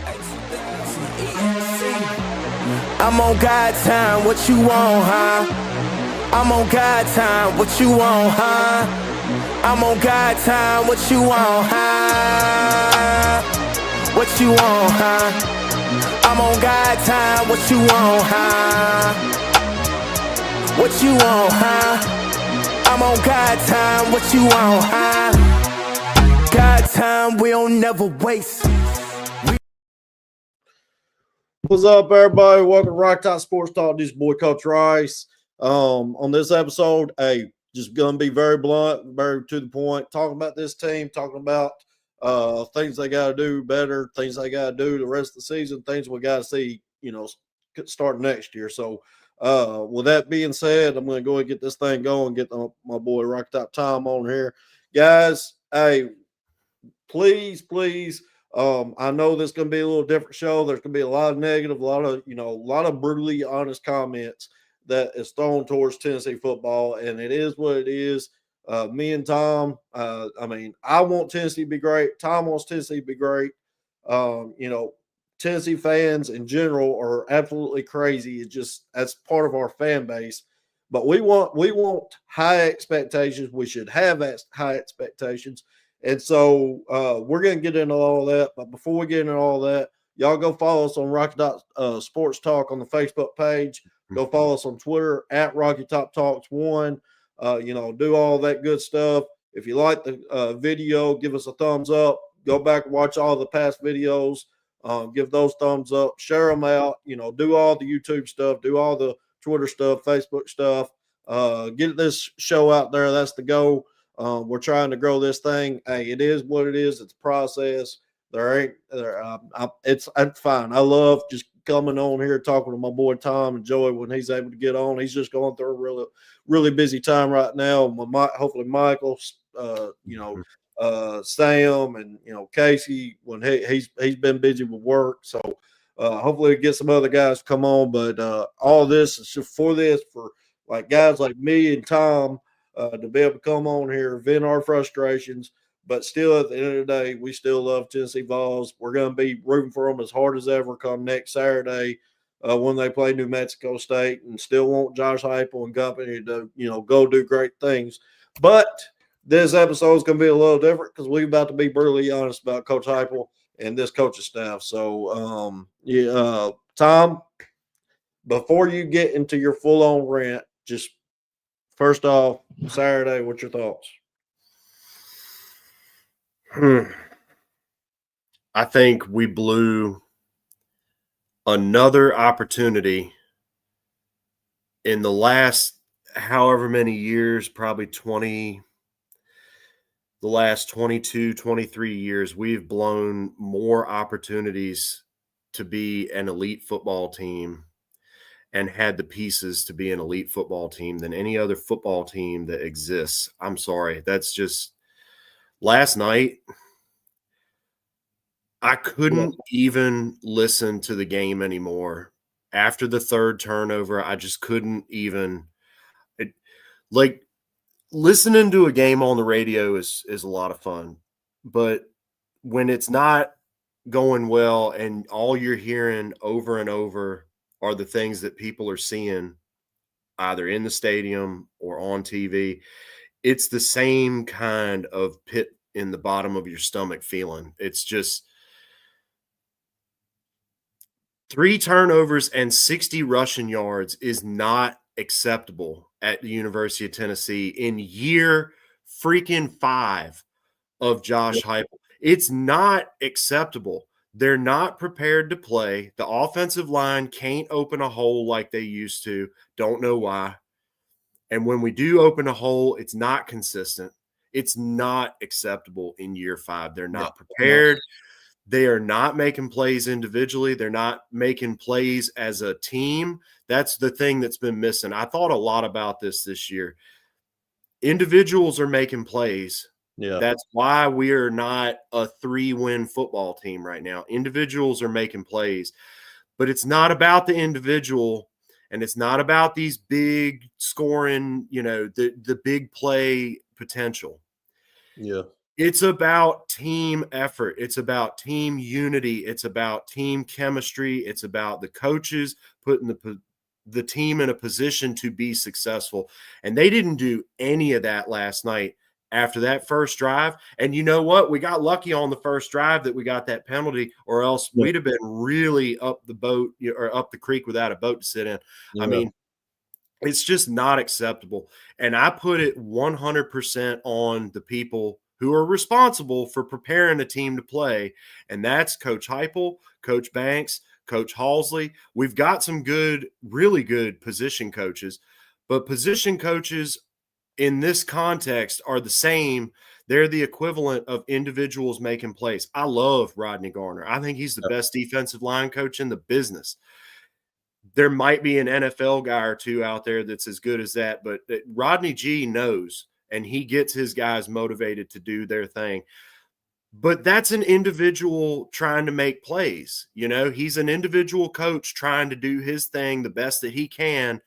I'm on God time, what you want, huh? I'm on God time, what you want, huh? I'm on God time, what you want, huh? What you want, huh? I'm on God time, what you want, huh? What you want, huh? I'm on God time, what you want, huh? God time, we don't never waste. What's up, everybody? Welcome to Rock Top Sports Talk. This is boy Coach Rice. On this episode, just gonna be very blunt, very to the point, talking about this team, talking about things they got to do better, things they got to do the rest of the season, things we got to see, starting next year. So, with that being said, I'm gonna go and get this thing going, get my boy Rock Top Tom on here, guys. Hey, please. I know this is going to be a little different show. There's going to be a lot of negative, a lot of brutally honest comments that is thrown towards Tennessee football, and it is what it is. Me and Tom, I want Tennessee to be great. Tom wants Tennessee to be great. Tennessee fans in general are absolutely crazy. That's part of our fan base. But we want high expectations. We should have high expectations. And so we're going to get into all that. But before we get into all that, y'all go follow us on Rocky Top Sports Talk on the Facebook page. Go follow us on Twitter at Rocky Top Talks 1. Do all that good stuff. If you like the video, give us a thumbs up. Go back and watch all the past videos. Give those thumbs up. Share them out. Do all the YouTube stuff. Do all the Twitter stuff, Facebook stuff. Get this show out there. That's the goal. We're trying to grow this thing. Hey, it is what it is. It's a process. It's fine. I love just coming on here talking to my boy Tom and Joey when he's able to get on. He's just going through a really, really busy time right now. Hopefully Michael, Sam, and Casey when he's been busy with work. So hopefully get some other guys to come on. But all this is just for like guys like me and Tom. To be able to come on here, vent our frustrations, but still at the end of the day, we still love Tennessee Vols. We're going to be rooting for them as hard as ever come next Saturday when they play New Mexico State, and still want Josh Heupel and company to go do great things. But this episode is going to be a little different because we're about to be brutally honest about Coach Heupel and this coaching staff. So, Tom, before you get into your full-on rant, just first off, Saturday, what's your thoughts? I think we blew another opportunity in the last however many years, probably the last 22, 23 years, we've blown more opportunities to be an elite football team and had the pieces to be an elite football team than any other football team that exists. I'm sorry. That's just last night. I couldn't even listen to the game anymore. After the third turnover, I just couldn't even listening to a game on the radio is a lot of fun. But when it's not going well and all you're hearing over and over are the things that people are seeing either in the stadium or on TV, it's the same kind of pit in the bottom of your stomach feeling. It's just 3 turnovers and 60 rushing yards is not acceptable at the University of Tennessee in year freaking 5 of Josh Heupel. It's not acceptable. They're not prepared to play. The offensive line can't open a hole like they used to. Don't know why. And when we do open a hole, it's not consistent. It's not acceptable in year 5. They're not prepared. They are not making plays individually. They're not making plays as a team. That's the thing that's been missing. I thought a lot about this year. Individuals are making plays. Yeah. That's why we are not a 3-win football team right now. Individuals are making plays, but it's not about the individual, and it's not about these big scoring, the big play potential. Yeah. It's about team effort. It's about team unity. It's about team chemistry. It's about the coaches putting the team in a position to be successful. And they didn't do any of that last night after that first drive. And you know what? We got lucky on the first drive that we got that penalty, or else Yeah. we'd have been really up the boat or up the creek without a boat to sit in. Yeah. I mean, it's just not acceptable. And I put it 100% on the people who are responsible for preparing a team to play. And that's Coach Heupel, Coach Banks, Coach Halsley. We've got some good, really good position coaches, but position coaches in this context are the same. They're the equivalent of individuals making plays. I love Rodney Garner. I think he's the best defensive line coach in the business. There might be an NFL guy or two out there that's as good as that, but Rodney G knows, and he gets his guys motivated to do their thing. But that's an individual trying to make plays. You know, he's an individual coach trying to do his thing the best that he can.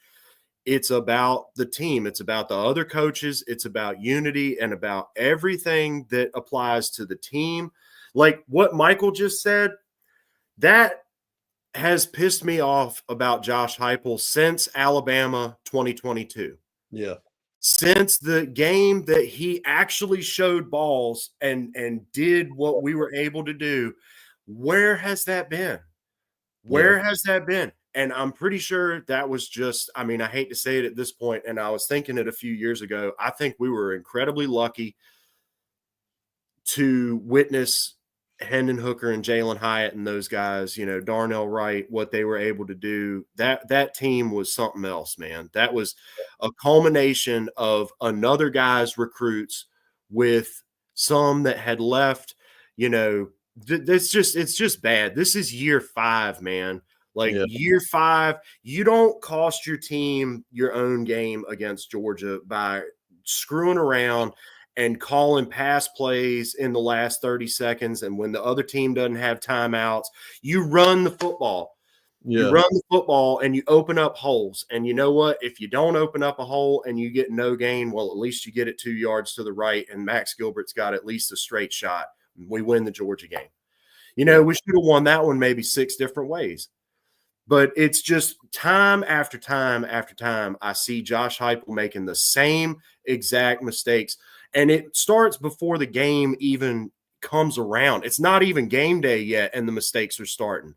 It's about the team. It's about the other coaches. It's about unity and about everything that applies to the team. Like what Michael just said, that has pissed me off about Josh Heupel since Alabama 2022. Yeah. Since the game that he actually showed balls and did what we were able to do, where has that been? Where has that been? And I'm pretty sure that was just, I mean, I hate to say it at this point, and I was thinking it a few years ago. I think we were incredibly lucky to witness Hendon Hooker and Jalen Hyatt and those guys, you know, Darnell Wright, what they were able to do. That team was something else, man. That was a culmination of another guy's recruits with some that had left. You know, it's just bad. This is year 5, man. Like year 5, you don't cost your team your own game against Georgia by screwing around and calling pass plays in the last 30 seconds. And when the other team doesn't have timeouts, you run the football. Yeah. You run the football and you open up holes. And you know what? If you don't open up a hole and you get no gain, well, at least you get it 2 yards to the right. And Max Gilbert's got at least a straight shot. We win the Georgia game. You know, we should have won that one maybe 6 different ways. But it's just time after time after time, I see Josh Heupel making the same exact mistakes. And it starts before the game even comes around. It's not even game day yet, and the mistakes are starting.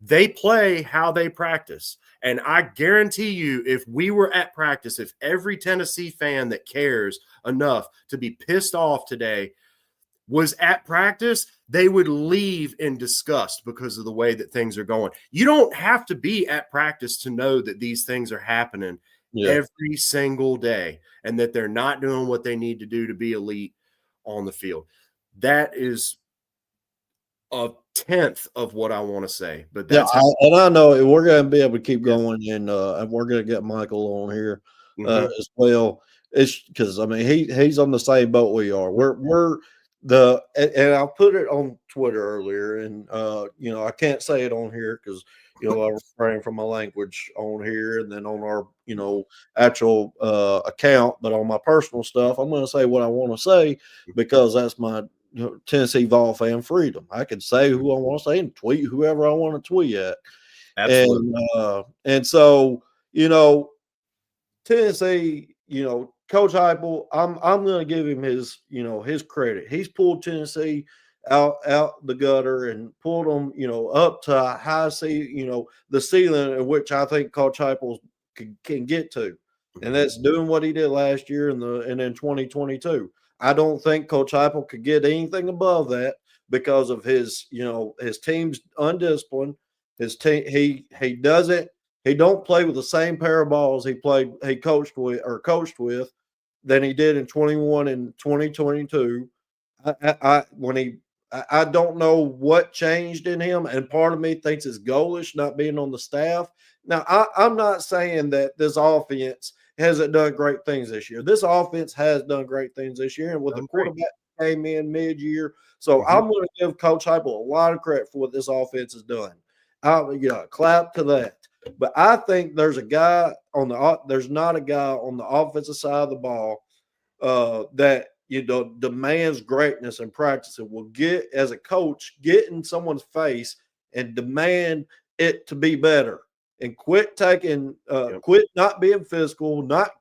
They play how they practice. And I guarantee you, if we were at practice, if every Tennessee fan that cares enough to be pissed off today was at practice, they would leave in disgust because of the way that things are going. You don't have to be at practice to know that these things are happening every single day and that they're not doing what they need to do to be elite on the field. That is a tenth of what I want to say. But that's and I know we're going to be able to keep going, and we're going to get Michael on here as well. It's because I mean he's on the same boat we are. And I'll put it on Twitter earlier, and you know, I can't say it on here because you know I refrain from my language on here, and then on our actual account. But on my personal stuff, I'm going to say what I want to say because that's my Tennessee Vol fan freedom. I can say who I want to say and tweet whoever I want to tweet at. absolutely. And so Tennessee, Coach Heupel, I'm going to give him his credit. He's pulled Tennessee out the gutter and pulled them, up to a high the ceiling in which I think Coach Heupel can get to, and that's doing what he did last year and in 2022. I don't think Coach Heupel could get anything above that because of his team's undisciplined. His team, he doesn't. He don't play with the same pair of balls he coached with than he did in 21 and 2022. I don't know what changed in him, and part of me thinks it's Golish not being on the staff. Now, I'm not saying that this offense hasn't done great things this year. This offense has done great things this year, and with the quarterback came in mid-year. So I'm going to give Coach Heupel a lot of credit for what this offense has done. Clap to that. But I think there's not a guy on the offensive side of the ball that demands greatness in practice and will get, as a coach, get in someone's face and demand it to be better and quit not being physical, not,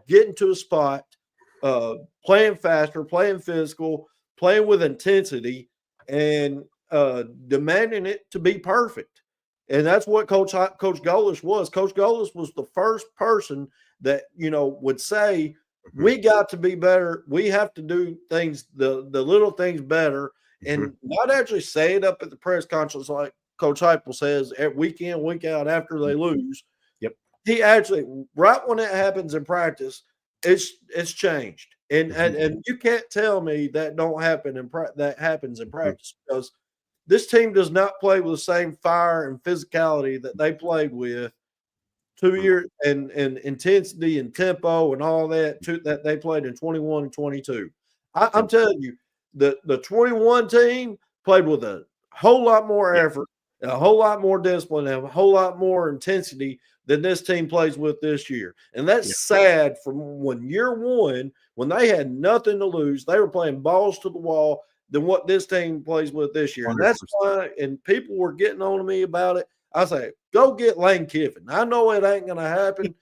getting to a spot, playing faster, playing physical, playing with intensity, and demanding it to be perfect. And that's what Coach Golesh was. Coach Golesh was the first person that, would say, we got to be better. We have to do things, the little things better, and not actually say it up at the press conference like Coach Heupel says week in, week out after they lose. Yep. He actually, right when it happens in practice, it's changed. And you can't tell me that don't happen that happens in practice, because this team does not play with the same fire and physicality that they played with 2 years and intensity and tempo and all that that they played in 21 and 22. I'm telling you, the 21 team played with a whole lot more effort, and a whole lot more discipline, and a whole lot more intensity than this team plays with this year. And that's sad. From year one, when they had nothing to lose, they were playing balls to the wall than what this team plays with this year. 100%. And that's why, and people were getting on to me about it. I say, go get Lane Kiffin. I know it ain't going to happen.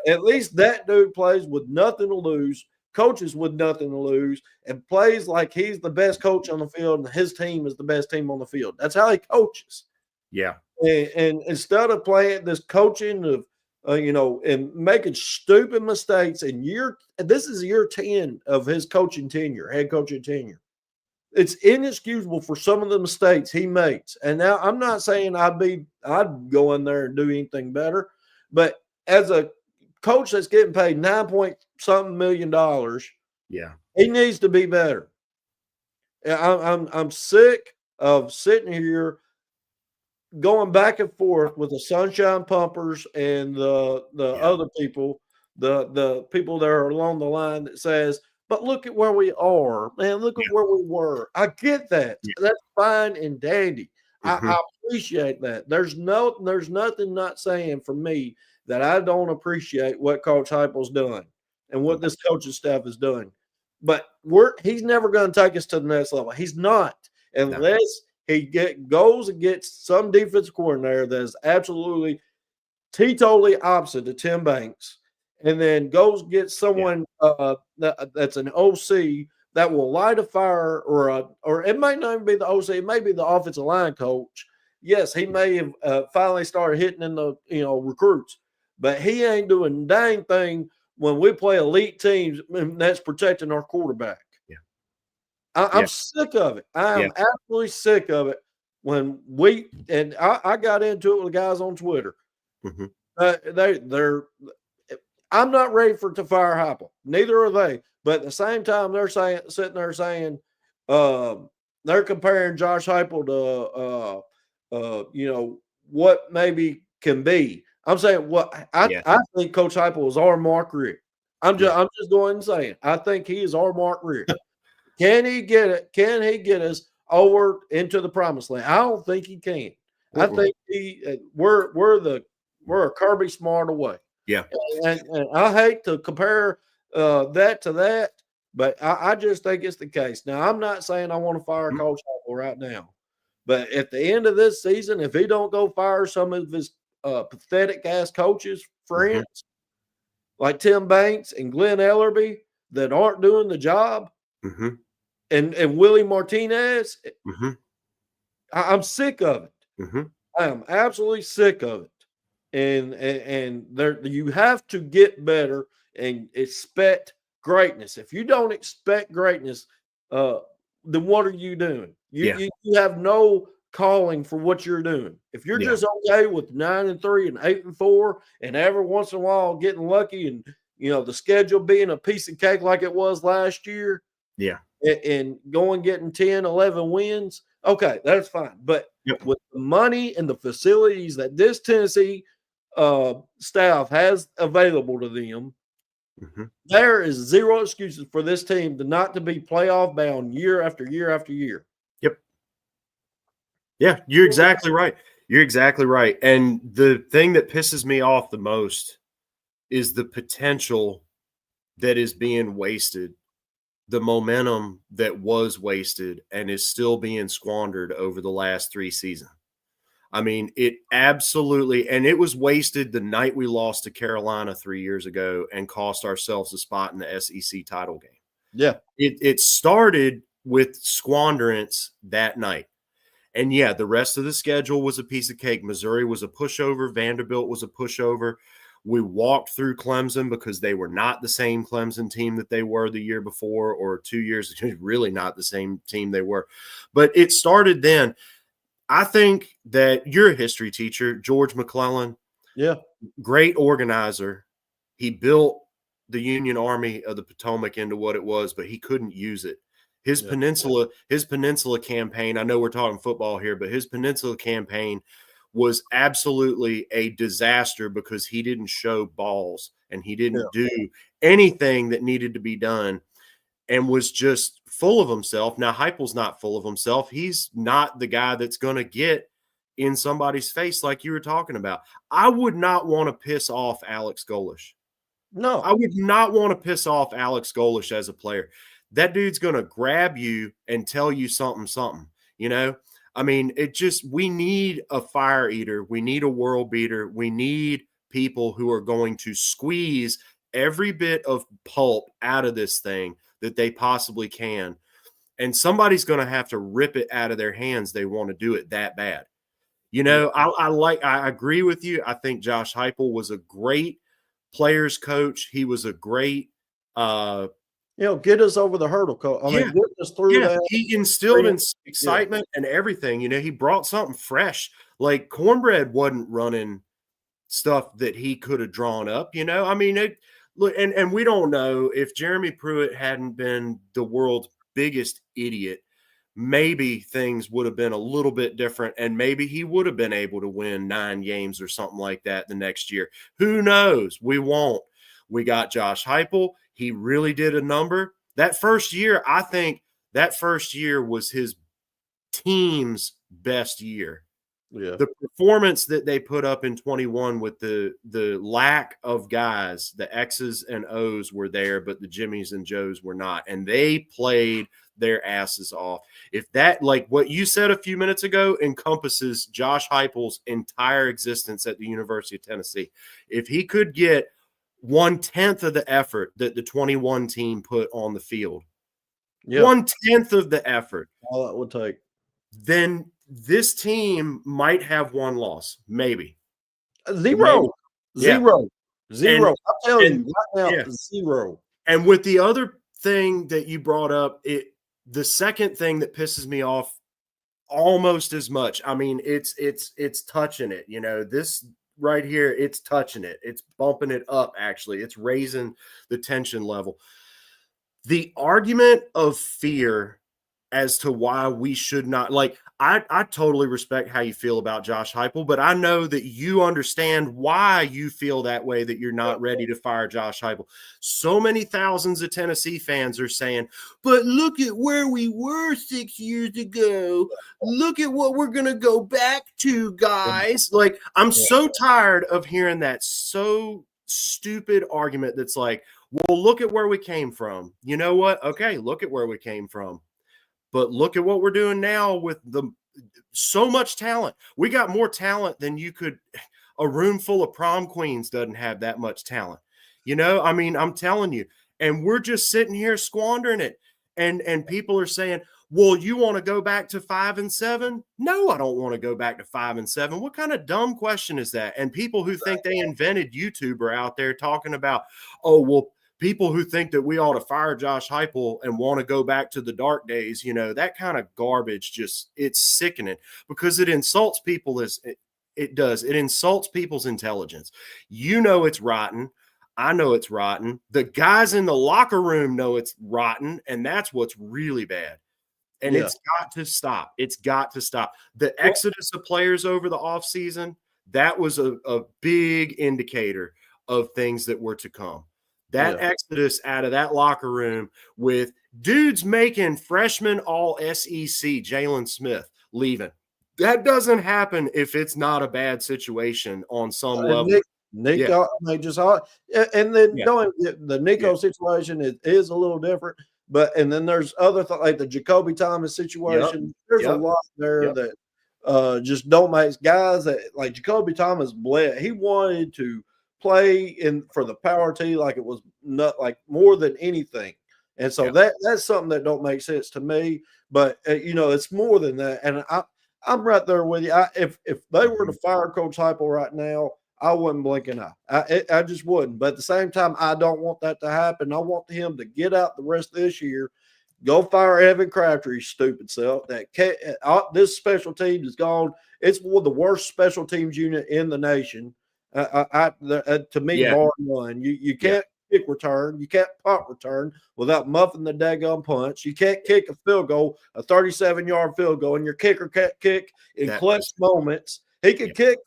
At least that dude plays with nothing to lose, coaches with nothing to lose, and plays like he's the best coach on the field and his team is the best team on the field. That's how he coaches. Yeah. And instead of playing this coaching of, and making stupid mistakes this is year 10 of his coaching tenure, head coaching tenure. It's inexcusable for some of the mistakes he makes. And now I'm not saying I'd go in there and do anything better, but as a coach that's getting paid $9-point-something million, he needs to be better. I'm sick of sitting here going back and forth with the Sunshine Pumpers and the other people, the people that are along the line that says, but look at where we are, man. Look at where we were. I get that. That's fine and dandy. I appreciate that. There's nothing not saying for me that I don't appreciate what Coach Heupel's done and what this coaching staff is doing. But he's never going to take us to the next level. He's not, unless he goes and gets some defensive coordinator that is absolutely teetotally opposite to Tim Banks, and then goes get someone that's an OC that will light a fire, or it might not even be the OC, it may be the offensive line coach. Yes, he may have finally started hitting in the recruits, but he ain't doing a dang thing when we play elite teams that's protecting our quarterback. I'm sick of it. I am absolutely sick of it. When I got into it with the guys on Twitter. I'm not ready to fire Heupel. Neither are they. But at the same time, they're sitting there saying they're comparing Josh Heupel to what maybe can be. I'm saying I think Coach Heupel is our Mark Richt. I'm just going and saying I think he is our Mark Richt. Can he get it? Can he get us over into the promised land? I don't think he can. I think we're a Kirby Smart away. Yeah. And I hate to compare that to that, but I just think it's the case. Now, I'm not saying I want to fire Coach Heupel right now, but at the end of this season, if he don't go fire some of his pathetic ass coaches, friends, like Tim Banks and Glenn Ellerby, that aren't doing the job, and Willie Martinez, I'm sick of it. I am absolutely sick of it. And you have to get better and expect greatness. If you don't expect greatness, then what are you doing? You have no calling for what you're doing. If you're just okay with 9-3 and 8-4, and every once in a while getting lucky, and the schedule being a piece of cake like it was last year, and going getting 10, 11 wins, okay, that's fine. But with the money and the facilities that this Tennessee staff has available to them, there is zero excuses for this team not to be playoff bound year after year after year. Yeah, you're exactly right. You're exactly right. And the thing that pisses me off the most is the potential that is being wasted the momentum that was wasted and is still being squandered over the last 3 seasons. I mean, it absolutely, and it was wasted the night we lost to Carolina 3 years ago and cost ourselves a spot in the SEC title game. Yeah. It started with squanderance that night. And yeah, the rest of the schedule was a piece of cake. Missouri was a pushover. Vanderbilt was a pushover. We walked through Clemson because they were not the same Clemson team that they were the year before or 2 years ago, really not the same team they were. But it started then. I think that you're a history teacher, George McClellan. Yeah. Great organizer. He built the Union Army of the Potomac into what it was, but he couldn't use it. His peninsula campaign, I know we're talking football here, but his peninsula campaign was absolutely a disaster because he didn't show balls and he didn't do anything that needed to be done and was just full of himself. Now, Heupel's not full of himself. He's not the guy that's going to get in somebody's face like you were talking about. I would not want to piss off Alex Golesh. No. I would not want to piss off Alex Golesh as a player. That dude's going to grab you and tell you something, you know? I mean, we need a fire eater. We need a world beater. We need people who are going to squeeze every bit of pulp out of this thing that they possibly can. And somebody's going to have to rip it out of their hands. They want to do it that bad. You know, I agree with you. I think Josh Heupel was a great players coach. He was a great, get us over the hurdle. I mean, get us through that. He instilled in excitement and everything. You know, he brought something fresh. Like Cornbread wasn't running stuff that he could have drawn up. You know, I mean, look, and we don't know if Jeremy Pruitt hadn't been the world's biggest idiot. Maybe things would have been a little bit different, and maybe he would have been able to win 9 games or something like that the next year. Who knows? We won't. We got Josh Heupel. He really did a number. That first year, I think that first year was his team's best year. Yeah. The performance that they put up in 21 with the lack of guys, the X's and O's were there, but the Jimmies and Joes were not. And they played their asses off. If that, like what you said a few minutes ago, encompasses Josh Heupel's entire existence at the University of Tennessee, if he could get 1/10 of the effort that the 21 team put on the field, 1/10 of the effort, all that would take, then this team might have one loss, maybe. Zero. I'll tell you right now, 0. And with the other thing that you brought up, the second thing that pisses me off almost as much. I mean, it's touching it. You know, this right here, it's touching it. It's bumping it up, actually. It's raising the tension level. The argument of fear as to why we should not, like, I totally respect how you feel about Josh Heupel, but I know that you understand why you feel that way, that you're not ready to fire Josh Heupel. So many thousands of Tennessee fans are saying, but look at where we were 6 years ago. Look at what we're going to go back to, guys. Like, I'm so tired of hearing that so stupid argument that's like, well, look at where we came from. You know what? Okay, look at where we came from. But look at what we're doing now with so much talent. We got more talent than you could. A room full of prom queens doesn't have that much talent. You know, I mean, I'm telling you. And we're just sitting here squandering it. And people are saying, well, you want to go back to 5-7? No, I don't want to go back to 5-7. What kind of dumb question is that? And people who think they invented YouTube are out there talking about, oh, well, people who think that we ought to fire Josh Heupel and want to go back to the dark days, you know, that kind of garbage, it's sickening because it insults people it does. It insults people's intelligence. You know, it's rotten. I know it's rotten. The guys in the locker room know it's rotten, and that's what's really bad. And it's got to stop. It's got to stop. The exodus of players over the offseason, that was a big indicator of things that were to come. That exodus out of that locker room with dudes making freshman all SEC, Jalen Smith leaving. That doesn't happen if it's not a bad situation on some level. Nico, and then knowing the Nico situation is a little different. and then there's other like the Jacoby Thomas situation. There's a lot there that just don't make guys that like Jacoby Thomas bled. He wanted to play for the power T like it was not like more than anything. And so that's something that don't make sense to me. But it's more than that. And I'm right there with you. If they were to fire Coach Heupel right now, I wouldn't blink an eye. I just wouldn't. But at the same time, I don't want that to happen. I want him to get out the rest of this year, go fire Evan Crabtree, stupid self. This special team is gone. It's one of the worst special teams unit in the nation. To me, bar none. You can't kick return. You can't punt return without muffing the daggone punch. You can't kick a field goal, a 37-yard field goal, and your kicker can't kick in clutch moments. He can kick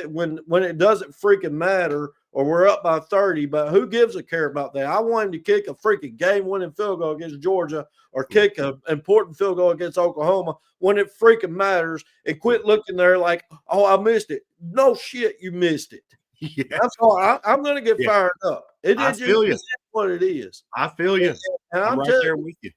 when it doesn't freaking matter or we're up by 30, but who gives a care about that? I want him to kick a freaking game-winning field goal against Georgia or kick an important field goal against Oklahoma when it freaking matters and quit looking there like, oh, I missed it. No shit, you missed it. Yeah. That's all. I'm going to get fired up. I feel you. What it is. I feel you. And I'm right there with you.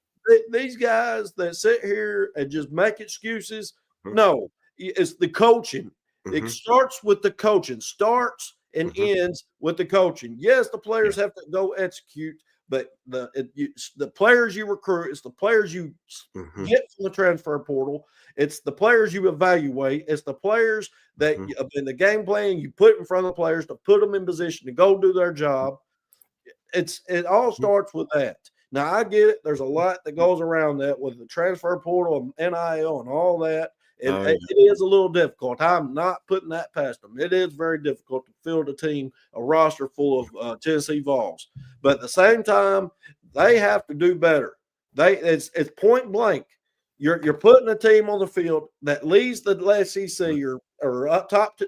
These guys that sit here and just make excuses, no, it's the coaching. It starts with the coaching. Starts and ends with the coaching. Yes, the players have to go execute, but the players you recruit, it's the players you get from the transfer portal. It's the players you evaluate. It's the players that in the game plan you put in front of the players to put them in position to go do their job. It all starts with that. Now, I get it. There's a lot that goes around that with the transfer portal and NIL and all that. It is a little difficult. I'm not putting that past them. It is very difficult to field a roster full of Tennessee Vols. But at the same time, they have to do better. It's point blank. You're putting a team on the field that leads the SEC or up top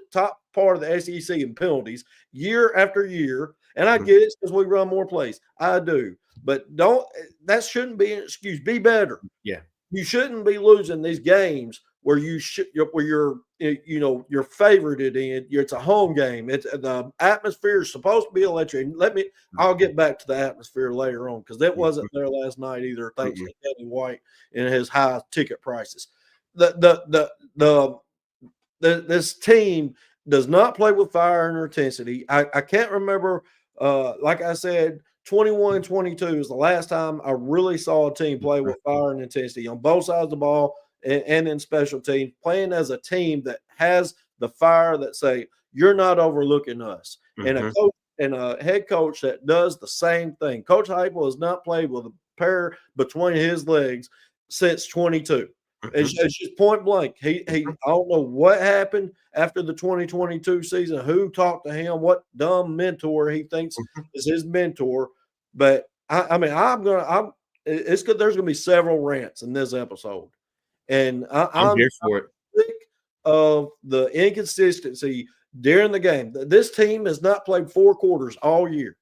part of the SEC in penalties year after year. And I get it because we run more plays. I do. But that shouldn't be an excuse. Be better. Yeah. You shouldn't be losing these games where you're favorited in. It's a home game. It's the atmosphere is supposed to be electric. I'll get back to the atmosphere later on because that wasn't there last night either. Thanks to Kevin White and his high ticket prices. This team does not play with fire and intensity. I can't remember. Like I said, 21-22 is the last time I really saw a team play with fire and intensity on both sides of the ball and in special teams, playing as a team that has the fire that say, you're not overlooking us. And a coach and a head coach that does the same thing. Coach Heupel has not played with a pair between his legs since 22. It's just point blank. I don't know what happened after the 2022 season, who talked to him, what dumb mentor he thinks is his mentor. But there's going to be several rants in this episode. And I'm here for it. Sick of the inconsistency during the game. This team has not played 4 quarters all year.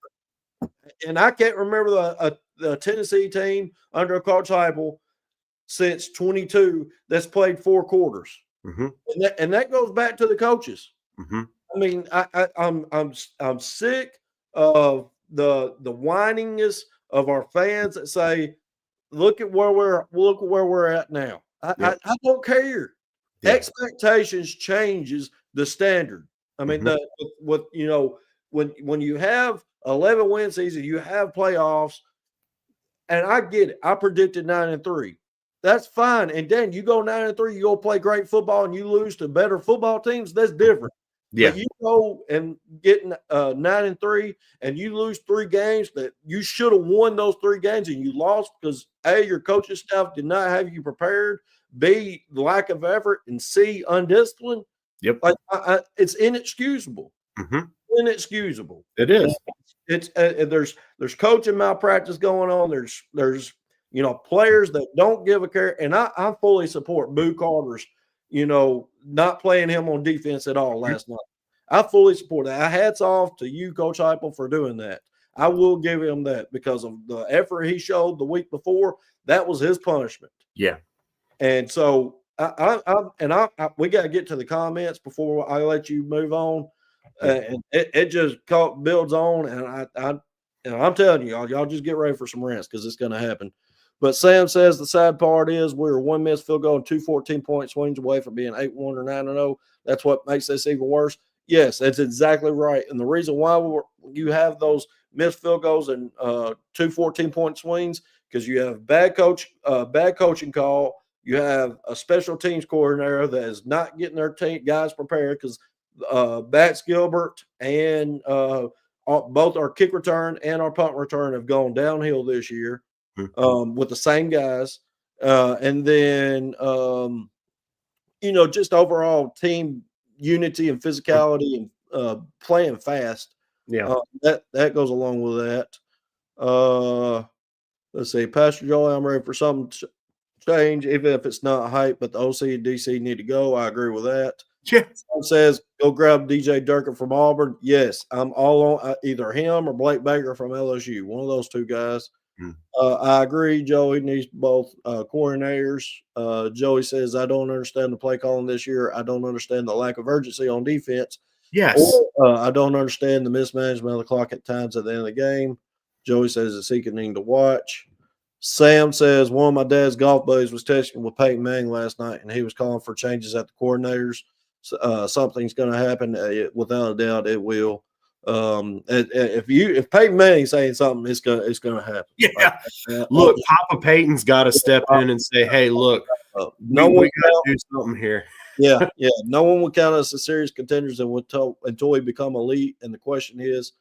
And I can't remember the Tennessee team under Coach Heupel since 22 that's played 4 quarters. And that goes back to the coaches. I mean, I'm sick of the whiningness of our fans that say, look at where we're at now. I don't care. Expectations changes the standard. I mean, when you have 11 win season, you have playoffs, and I get it. I predicted 9-3. That's fine. And then you go 9-3, you go play great football, and you lose to better football teams. That's different. Yeah, but you go and get 9-3, and you lose 3 games that you should have won those 3 games, and you lost because A, your coaching staff did not have you prepared. B, lack of effort, and C, undisciplined. Yep, like it's inexcusable. Inexcusable. It is. It's there's coaching malpractice going on. There's players that don't give a care, and I fully support Boo Carter's not playing him on defense at all last night. I fully support that. Hats off to you, Coach Heupel, for doing that. I will give him that because of the effort he showed the week before. That was his punishment. Yeah. And so we got to get to the comments before I let you move on. And it just builds on, and I'm telling you, y'all just get ready for some rants because it's going to happen. But Sam says the sad part is we were one missed field goal and 2 14-point swings away from being 8-1 or 9-0. That's what makes this even worse. Yes, that's exactly right. And the reason why you have those missed field goals and 2 14-point swings, because you have bad coaching call. You have a special teams coordinator that is not getting their guys prepared, because Bax Gilbert and both our kick return and our punt return have gone downhill this year with the same guys. And then, just overall team unity and physicality and playing fast. Yeah. That goes along with that. Let's see. Pastor Joey, I'm ready for something to change, even if it's not hype, but the OC and DC need to go. I agree with that. Yeah. Someone says, go grab DJ Durkin from Auburn. Yes, I'm all on either him or Blake Baker from LSU. One of those two guys. I agree. Joey needs both coordinators. Joey says, I don't understand the play calling this year. I don't understand the lack of urgency on defense. Yes. Or, I don't understand the mismanagement of the clock at times at the end of the game. Joey says it's sickening to watch. Sam says, one of my dad's golf buddies was texting with Peyton Manning last night, and he was calling for changes at the coordinators. Something's going to happen. Without a doubt, it will. If Peyton Manning's saying something, it's gonna happen. Yeah. Look, Papa Peyton's got to step in and say, "Hey, look, we got to do something here." Yeah. No one would count us as serious contenders until we become elite. And the question is,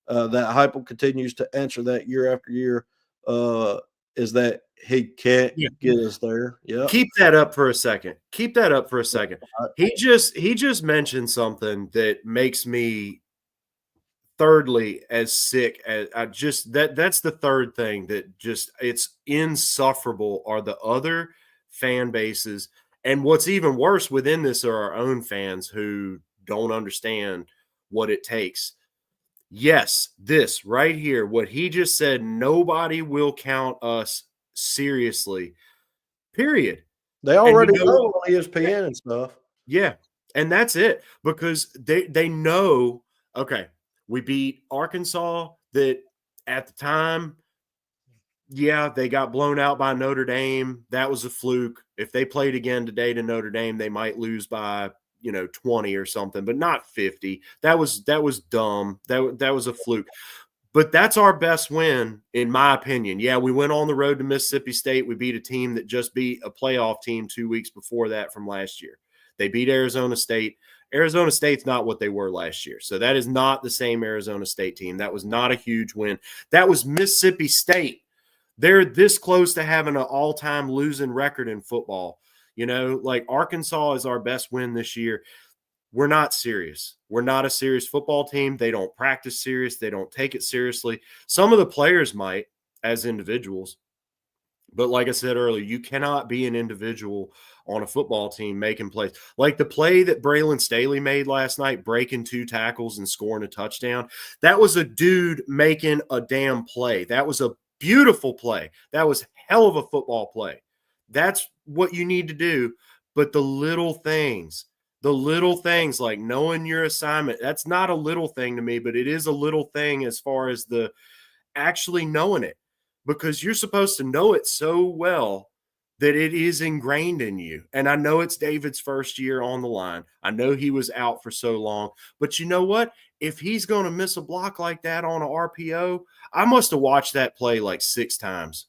that Heupel continues to answer that year after year. Is that he can't get us there? Yeah. Keep that up for a second. He just mentioned something that makes me thirdly as sick as that's the third thing that just it's insufferable are the other fan bases. And what's even worse within this are our own fans who don't understand what it takes. Yes, this right here, what he just said, nobody will count us seriously, period. They already know on ESPN and stuff. Yeah, and that's it, because they know, okay, we beat Arkansas that at the time, yeah, they got blown out by Notre Dame. That was a fluke. If they played again today to Notre Dame, they might lose by 20 or something, but not 50. That was dumb. That was a fluke. But that's our best win, in my opinion. Yeah, we went on the road to Mississippi State. We beat a team that just beat a playoff team 2 weeks before that from last year. They beat Arizona State. Arizona State's not what they were last year. So that is not the same Arizona State team. That was not a huge win. That was Mississippi State. They're this close to having an all-time losing record in football. Like Arkansas is our best win this year. We're not serious. We're not a serious football team. They don't practice serious. They don't take it seriously. Some of the players might as individuals. But like I said earlier, you cannot be an individual on a football team making plays. Like the play that Braylon Staley made last night, breaking 2 tackles and scoring a touchdown. That was a dude making a damn play. That was a beautiful play. That was hell of a football play. That's what you need to do. But the little things like knowing your assignment, that's not a little thing to me, but it is a little thing as far as the actually knowing it, because you're supposed to know it so well that it is ingrained in you. And I know it's David's first year on the line. I know he was out for so long, but you know what? If he's going to miss a block like that on an RPO, I must have watched that play like 6 times.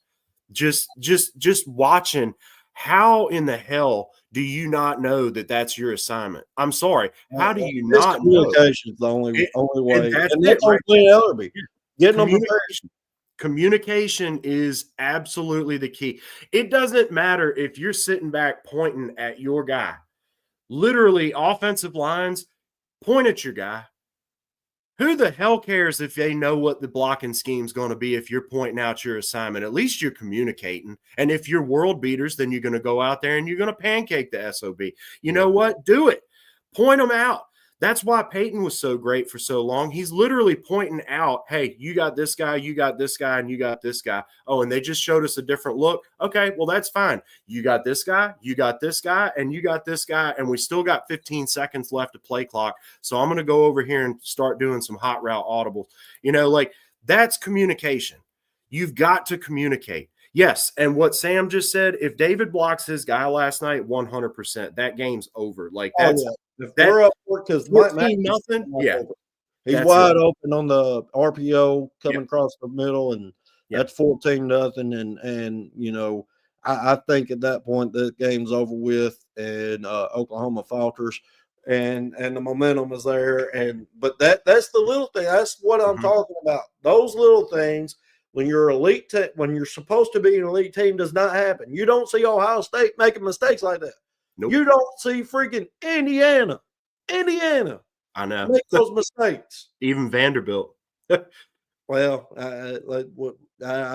Just watching. How in the hell do you not know that that's your assignment? I'm sorry. How do you not know? Communication is the only way. And that's only Ellerby. Getting them prepared. Communication is absolutely the key. It doesn't matter if you're sitting back pointing at your guy. Literally, offensive lines, point at your guy. Who the hell cares if they know what the blocking scheme is going to be if you're pointing out your assignment? At least you're communicating. And if you're world beaters, then you're going to go out there and you're going to pancake the SOB. You know what? Do it. Point them out. That's why Peyton was so great for so long. He's literally pointing out, hey, you got this guy, you got this guy, and you got this guy. Oh, and they just showed us a different look. Okay, well, that's fine. You got this guy, you got this guy, and you got this guy, and we still got 15 seconds left of play clock. So I'm going to go over here and start doing some hot route audibles. Like that's communication. You've got to communicate. Yes, and what Sam just said, if David blocks his guy last night, 100%, that game's over. Like that's If that we're up because 14-0, yeah. He's That's wide it. open on the RPO coming Yep. across the middle, and Yep. that's 14-0. And you know, I think at that point the game's over with, and Oklahoma falters, and the momentum is there. But that's the little thing. That's what I'm talking about. Those little things when you're elite, when you're supposed to be an elite team, does not happen. You don't see Ohio State making mistakes like that. Nope. You don't see freaking Indiana. I know. Make those mistakes. Even Vanderbilt. Well, I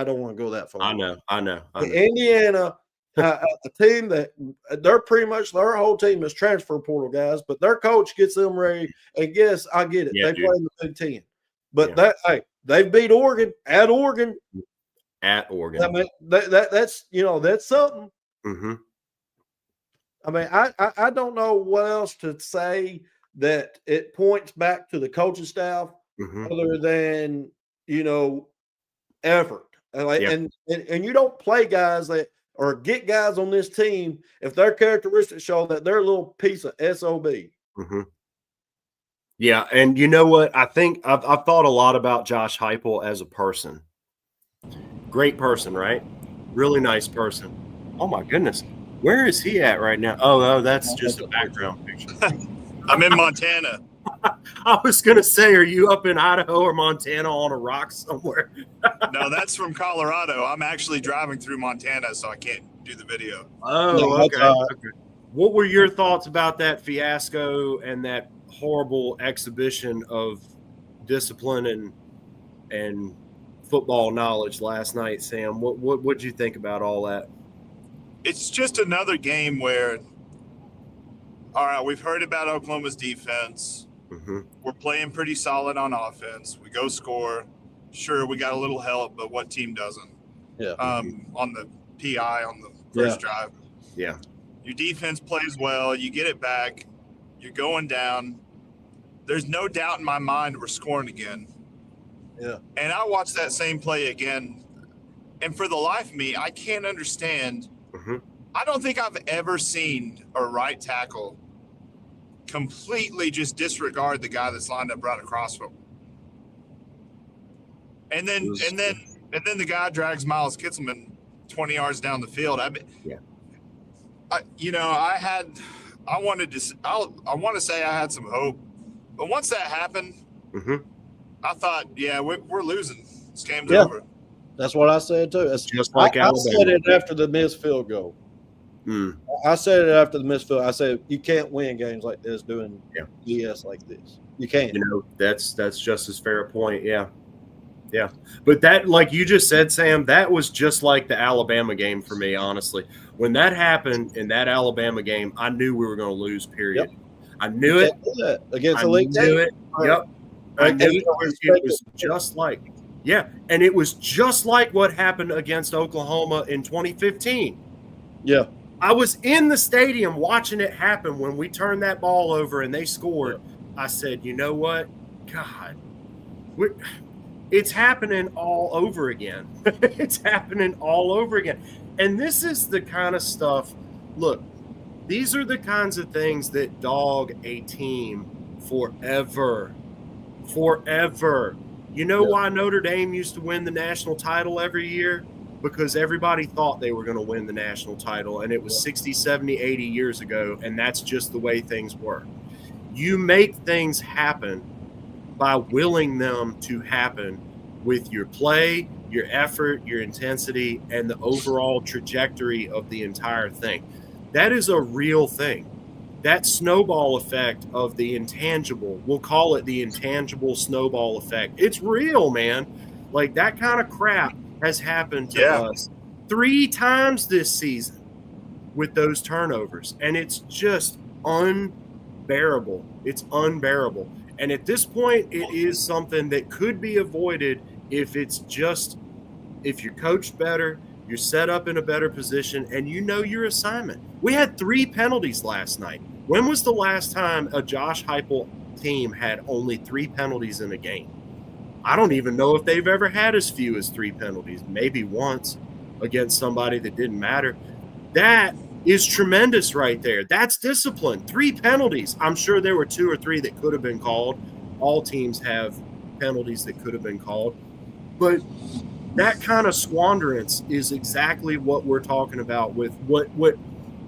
don't want to go that far. I know. Indiana, a team that they're pretty much their whole team is transfer portal guys, but their coach gets them ready. And yes, I get it. Yeah, they dude. play in the Big Ten, but they beat Oregon at Oregon. At Oregon. I mean, that's that's something. Mm-hmm. I mean, I don't know what else to say that it points back to the coaching staff other than effort. And you don't play guys that or get guys on this team if their characteristics show that they're a little piece of SOB. Mm-hmm. Yeah, and you know what? I think I've thought a lot about Josh Heupel as a person. Great person, right? Really nice person. Oh my goodness. Where is he at right now? Oh, that's just a background picture. I'm in Montana. I was going to say, are you up in Idaho or Montana on a rock somewhere? No, that's from Colorado. I'm actually driving through Montana, so I can't do the video. Oh, okay. What were your thoughts about that fiasco and that horrible exhibition of discipline and football knowledge last night, Sam? What'd you think about all that? It's just another game where, all right, we've heard about Oklahoma's defense. Mm-hmm. We're playing pretty solid on offense. We go score. Sure, we got a little help, but what team doesn't? Yeah. On the PI on the first drive. Yeah. Your defense plays well. You get it back. You're going down. There's no doubt in my mind we're scoring again. Yeah. And I watched that same play again, and for the life of me, I can't understand. Mm-hmm. I don't think I've ever seen a right tackle completely just disregard the guy that's lined up right across from him. And then the guy drags Miles Kitselman 20 yards down the field. I want to say I had some hope, but once that happened, I thought, we're losing. This game's over. That's what I said too. It's just like Alabama. I said it after the missed field goal. I said it after the missed field. I said you can't win games like this doing BS like this. You can't. That's just as fair a point. Yeah. But that, like you just said, Sam, that was just like the Alabama game for me. Honestly, when that happened in that Alabama game, I knew we were going to lose. Period. Yep. I knew it against elite. I knew it. Yep. I knew it was just like. Yeah, and it was just like what happened against Oklahoma in 2015. Yeah. I was in the stadium watching it happen when we turned that ball over and they scored. I said, you know what? God, it's happening all over again. It's happening all over again. And this is the kind of stuff, look, these are the kinds of things that dog a team forever. You know why Notre Dame used to win the national title every year? Because everybody thought they were going to win the national title, and it was 60, 70, 80 years ago, and that's just the way things work. You make things happen by willing them to happen with your play, your effort, your intensity, and the overall trajectory of the entire thing. That is a real thing. That snowball effect of the intangible, we'll call it the intangible snowball effect. It's real, man. Like that kind of crap has happened to us 3 times this season with those turnovers. And it's just unbearable. It's unbearable. And at this point, it is something that could be avoided if you're coached better, you're set up in a better position, and you know your assignment. We had 3 penalties last night. When was the last time a Josh Heupel team had only 3 penalties in a game? I don't even know if they've ever had as few as 3 penalties. Maybe once. against somebody that didn't matter. That is tremendous right there. That's discipline. 3 penalties. I'm sure there were 2 or 3 that could have been called. All teams have penalties that could have been called. But that kind of squanderance is exactly what we're talking about with what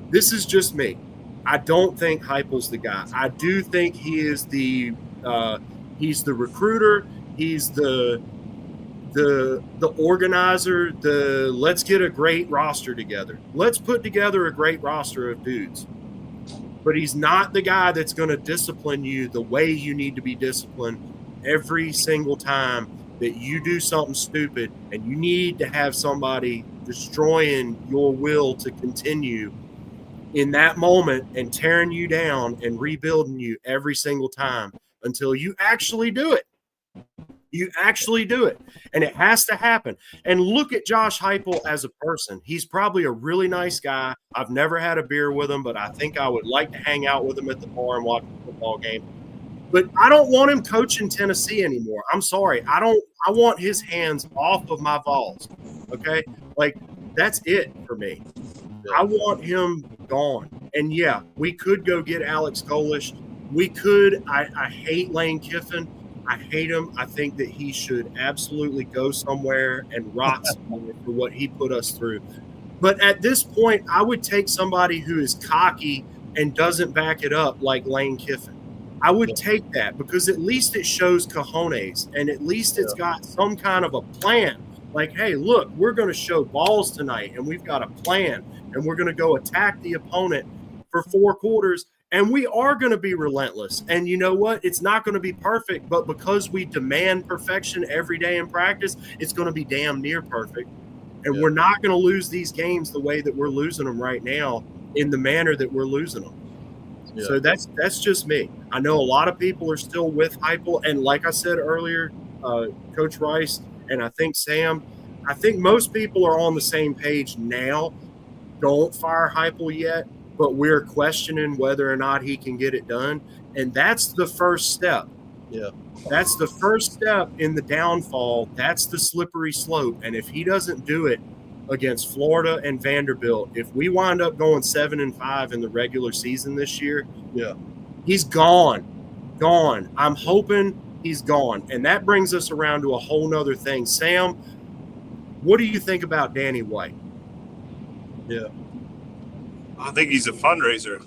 this is just me. I don't think Heupel's the guy. I do think he is he's the recruiter. He's the organizer, let's get a great roster together. Let's put together a great roster of dudes. But he's not the guy that's going to discipline you the way you need to be disciplined every single time that you do something stupid, and you need to have somebody destroying your will to continue in that moment and tearing you down and rebuilding you every single time until you actually do it. You actually do it, and it has to happen. And look at Josh Heupel as a person. He's probably a really nice guy. I've never had a beer with him, but I think I would like to hang out with him at the bar and watch a football game. But I don't want him coaching Tennessee anymore. I'm sorry. I want his hands off of my Vols. Okay? Like, that's it for me. I want him gone. And yeah, we could go get Alex Golesh. We could. I hate Lane Kiffin. I hate him. I think that he should absolutely go somewhere and rot somewhere for what he put us through. But at this point, I would take somebody who is cocky and doesn't back it up like Lane Kiffin. I would take that because at least it shows cojones, and at least it's got some kind of a plan. Like, hey, look, we're going to show balls tonight, and we've got a plan, and we're going to go attack the opponent for 4 quarters. And we are going to be relentless. And you know what? It's not going to be perfect, but because we demand perfection every day in practice, it's going to be damn near perfect. And we're not going to lose these games the way that we're losing them right now in the manner that we're losing them. Yeah. So that's just me. I know a lot of people are still with Heupel. And like I said earlier, Coach Rice and I think Sam, I think most people are on the same page now. Don't fire Heupel yet. But we're questioning whether or not he can get it done. And that's the first step. Yeah. That's the first step in the downfall. That's the slippery slope. And if he doesn't do it against Florida and Vanderbilt, if we wind up going 7-5 in the regular season this year, he's gone. Gone. I'm hoping he's gone. And that brings us around to a whole nother thing. Sam, what do you think about Danny White? Yeah. I think he's a fundraiser.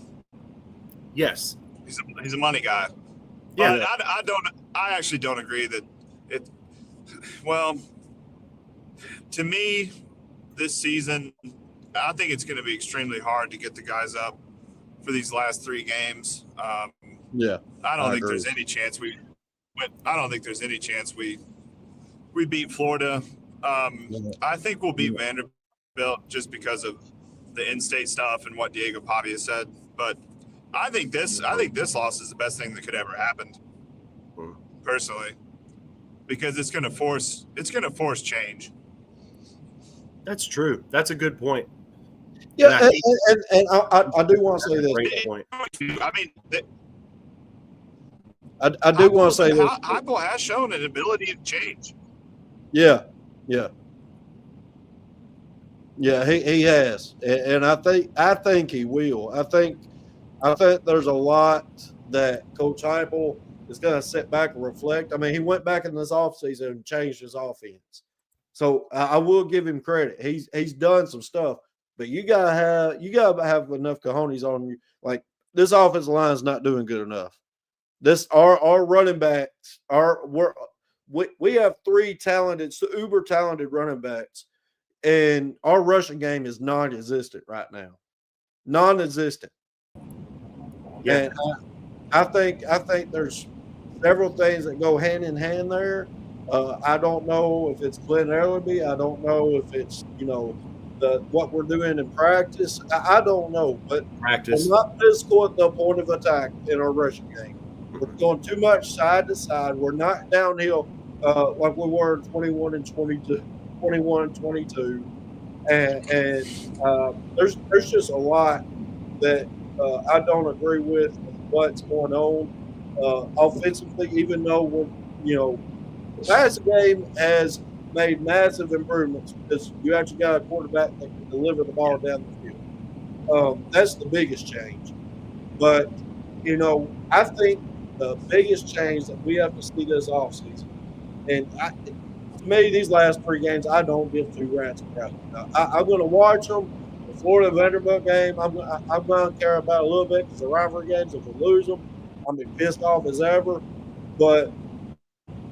Yes, he's a money guy. Yeah, I actually don't agree that it. Well, to me, this season, I think it's going to be extremely hard to get the guys up for these last 3 games. I don't think there's any chance we. I don't think there's any chance we beat Florida. I think we'll beat Vanderbilt just because of the in-state stuff and what Diego Pavia said, but I think this loss is the best thing that could ever happen, personally, because it's going to force change. That's true. That's a good point. Yeah, and I do want to say this. Great point. I mean, I do want to say this. Heupel has shown an ability to change. Yeah. Yeah, he has, and I think he will. I think there's a lot that Coach Heupel is going to sit back and reflect. I mean, he went back in this offseason and changed his offense, so I will give him credit. He's done some stuff, but you gotta have enough cojones on you. Like, this offensive line is not doing good enough. Our running backs we have 3 talented, uber talented running backs. And our rushing game is non-existent right now. Non-existent. Yeah. And I think there's several things that go hand in hand there. I don't know if it's Glenn Ellerby. I don't know if it's, what we're doing in practice. I don't know. But we're not physical at the point of attack in our rushing game. We're going too much side to side. We're not downhill like we were in 21 and 22. 21 and 22, and there's just a lot that I don't agree with what's going on offensively. Even though the pass game has made massive improvements because you actually got a quarterback that can deliver the ball down the field. That's the biggest change. But, I think the biggest change that we have to see this offseason, and to me, these last 3 games, I don't give 2 rats about. I'm going to watch them. The Florida Vanderbilt game, I'm going to care about a little bit because the rivalry games, if we lose them, I'll be pissed off as ever. But,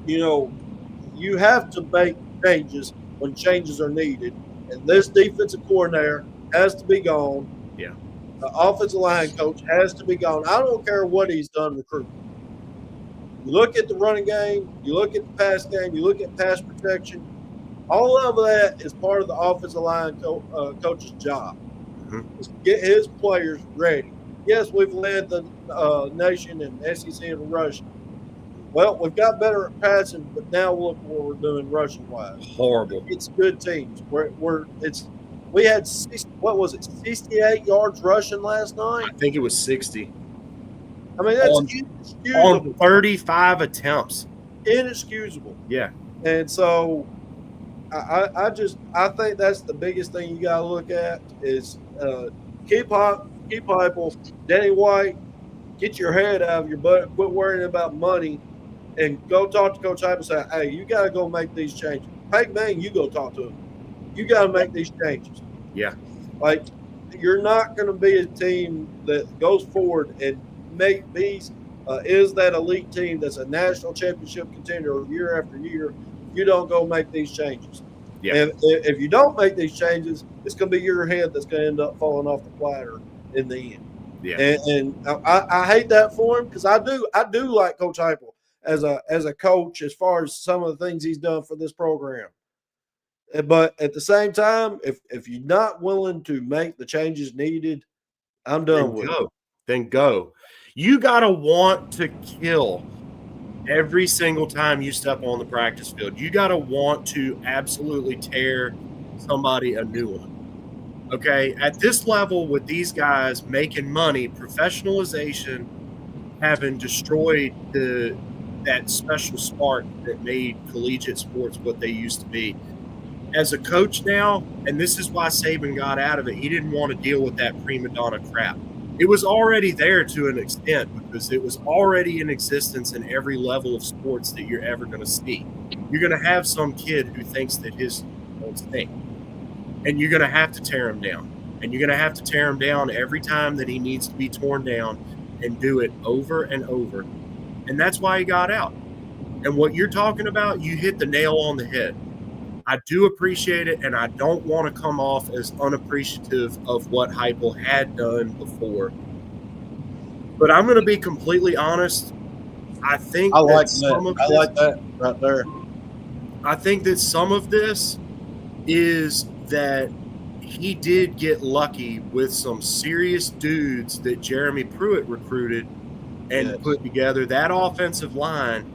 you have to make changes when changes are needed. And this defensive coordinator has to be gone. Yeah. The offensive line coach has to be gone. I don't care what he's done recruiting. You look at the running game, you look at the pass game, you look at pass protection. All of that is part of the offensive line coach's job. Mm-hmm. Is to get his players ready. Yes, we've led the nation and SEC in rushing. Well, we've got better at passing, but now look what we're doing rushing wise. Horrible. It's good teams. We had 68 yards rushing last night. I think it was 60 I mean, that's on inexcusable. 35 attempts. Inexcusable. Yeah. And so I think that's the biggest thing you got to look at is keep Heupel, Danny White, get your head out of your butt, quit worrying about money, and go talk to Coach Heupel and say, hey, you got to go make these changes. Peyton Manning, you go talk to him. You got to make these changes. Yeah. Like, you're not going to be a team that goes forward and is that elite team that's a national championship contender year after year. You don't go make these changes. Yeah. And if you don't make these changes, it's going to be your head that's going to end up falling off the platter in the end. Yeah. And I hate that for him because I do like Coach Heupel as a coach as far as some of the things he's done for this program. But at the same time, if you're not willing to make the changes needed, I'm done with it. Then go. You got to want to kill every single time you step on the practice field. You got to want to absolutely tear somebody a new one. Okay? At this level, with these guys making money, professionalization, having destroyed that special spark that made collegiate sports what they used to be. As a coach now, and this is why Saban got out of it, he didn't want to deal with that prima donna crap. It was already there to an extent because it was already in existence in every level of sports that you're ever going to see. You're going to have some kid who thinks that his own thing, and you're going to have to tear him down. And you're going to have to tear him down every time that he needs to be torn down and do it over and over. And that's why he got out. And what you're talking about, you hit the nail on the head. I do appreciate it, and I don't want to come off as unappreciative of what Heupel had done before. But I'm going to be completely honest. I think that right there. I think that some of this is that he did get lucky with some serious dudes that Jeremy Pruitt recruited and put together that offensive line.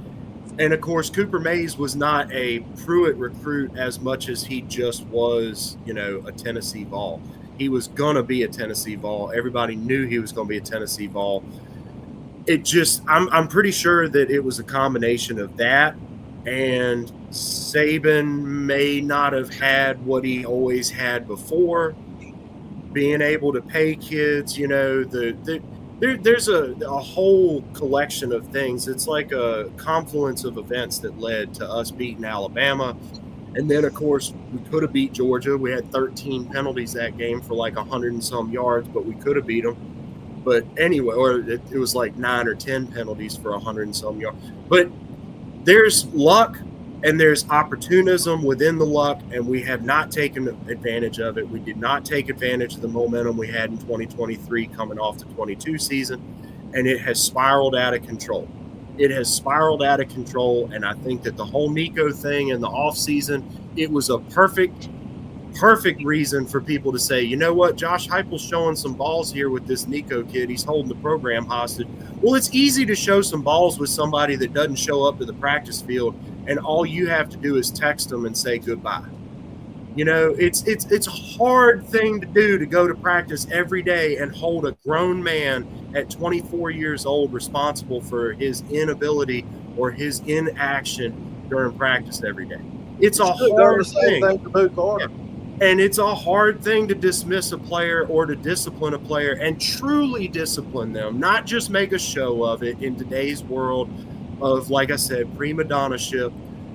And, of course, Cooper Mays was not a Pruitt recruit as much as he just was, a Tennessee Vol. He was going to be a Tennessee Vol. Everybody knew he was going to be a Tennessee Vol. I'm pretty sure that it was a combination of that, and Saban may not have had what he always had before, being able to pay kids, There's a whole collection of things. It's like a confluence of events that led to us beating Alabama. And then, of course, we could have beat Georgia. We had 13 penalties that game for like 100 and some yards, but we could have beat them. But anyway, or it was like 9 or 10 penalties for 100 and some yards. But there's luck and there's opportunism within the luck, and we have not taken advantage of it. We did not take advantage of the momentum we had in 2023 coming off the 22 season, and it has spiraled out of control. It has spiraled out of control, and I think that the whole Nico thing in the offseason, it was a perfect reason for people to say, you know what, Josh Heupel's showing some balls here with this Nico kid. He's holding the program hostage. Well, it's easy to show some balls with somebody that doesn't show up to the practice field, and all you have to do is text them and say goodbye. It's a hard thing to do, to go to practice every day and hold a grown man at 24 years old responsible for his inability or his inaction during practice every day. It's a Should've done hard the same thing. thing to Luke Carter. And it's a hard thing to dismiss a player or to discipline a player and truly discipline them, not just make a show of it in today's world of, like I said, prima donna-ship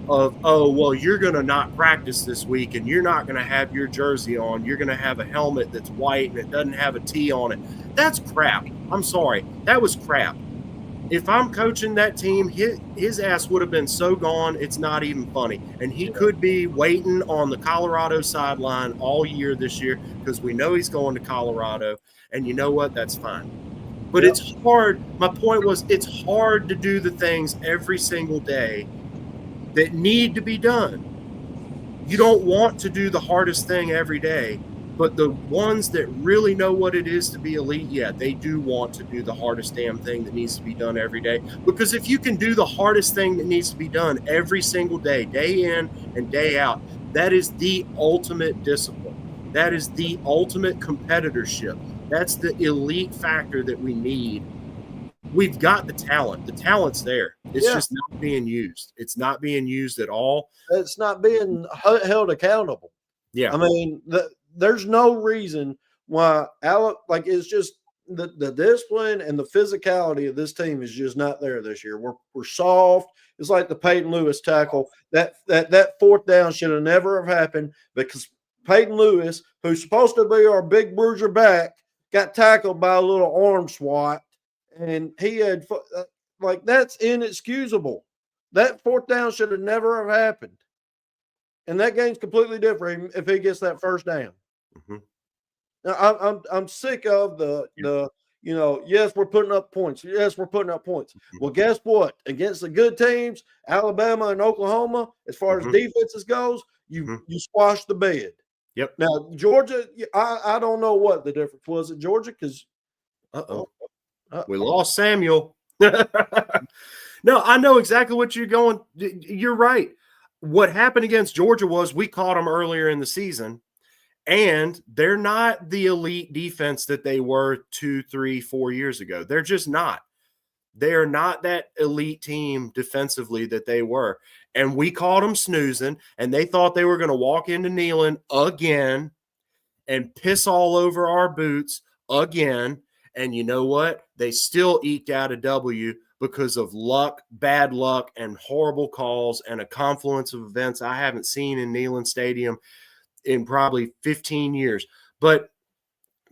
of, oh, well, you're going to not practice this week and you're not going to have your jersey on. You're going to have a helmet that's white and it doesn't have a T on it. That's crap. I'm sorry. That was crap. If I'm coaching that team, his ass would have been so gone, it's not even funny. And he could be waiting on the Colorado sideline all year this year because we know he's going to Colorado. And you know what? That's fine. But it's hard. My point was, it's hard to do the things every single day that need to be done. You don't want to do the hardest thing every day. But the ones that really know what it is to be elite, yeah, they do want to do the hardest damn thing that needs to be done every day. Because if you can do the hardest thing that needs to be done every single day, day in and day out, that is the ultimate discipline. That is the ultimate competitorship. That's the elite factor that we need. We've got the talent. The talent's there. It's just not being used. It's not being used at all. It's not being held accountable. Yeah. I mean, there's no reason why it's just the discipline and the physicality of this team is just not there this year. We're soft. It's like the Peyton Lewis tackle. That fourth down should have never have happened because Peyton Lewis, who's supposed to be our big bruiser back, got tackled by a little arm swat, and he had that's inexcusable. That fourth down should have never have happened. And that game's completely different if he gets that first down. Mm-hmm. Now, I'm sick of yes, we're putting up points. Yes, we're putting up points. Mm-hmm. Well, guess what? Against the good teams, Alabama and Oklahoma, as far as defenses goes, you squash the bed. Yep. Now, Georgia, I don't know what the difference was at Georgia because we lost Samuel. No, I know exactly what you're going. You're right. What happened against Georgia was we caught them earlier in the season, and they're not the elite defense that they were 2, 3, 4 years ago. They're just not. They are not that elite team defensively that they were. And we caught them snoozing, and they thought they were going to walk into Neyland again and piss all over our boots again. And you know what? They still eked out a W because of luck, bad luck, and horrible calls and a confluence of events I haven't seen in Neyland Stadium in probably 15 years. But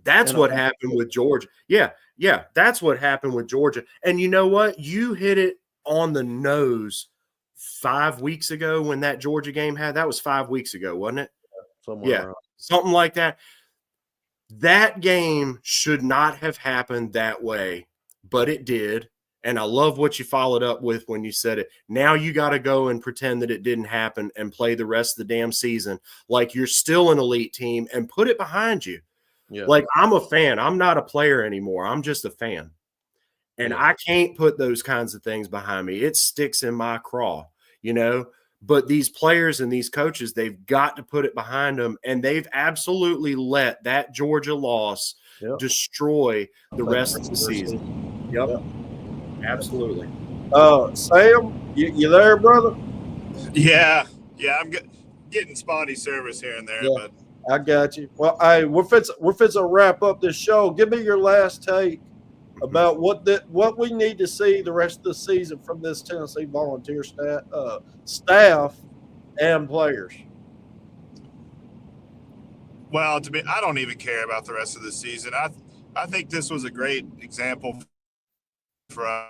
that's what happened with Georgia. Yeah, that's what happened with Georgia. And you know what? You hit it on the nose 5 weeks ago when that Georgia game had. That was 5 weeks ago, wasn't it? Something like that. That game should not have happened that way, but it did. And I love what you followed up with when you said it. Now you got to go and pretend that it didn't happen and play the rest of the damn season like you're still an elite team and put it behind you. Yeah. Like, I'm a fan. I'm not a player anymore. I'm just a fan. And I can't put those kinds of things behind me. It sticks in my craw, But these players and these coaches, they've got to put it behind them. And they've absolutely let that Georgia loss destroy the rest of the season. Yep. Absolutely. Sam, you there, brother? Yeah, I'm getting spotty service here and there, but I got you. Well, we're fixing to wrap up this show. Give me your last take about what we need to see the rest of the season from this Tennessee Volunteer staff and players. Well, I don't even care about the rest of the season. I think this was a great example for us.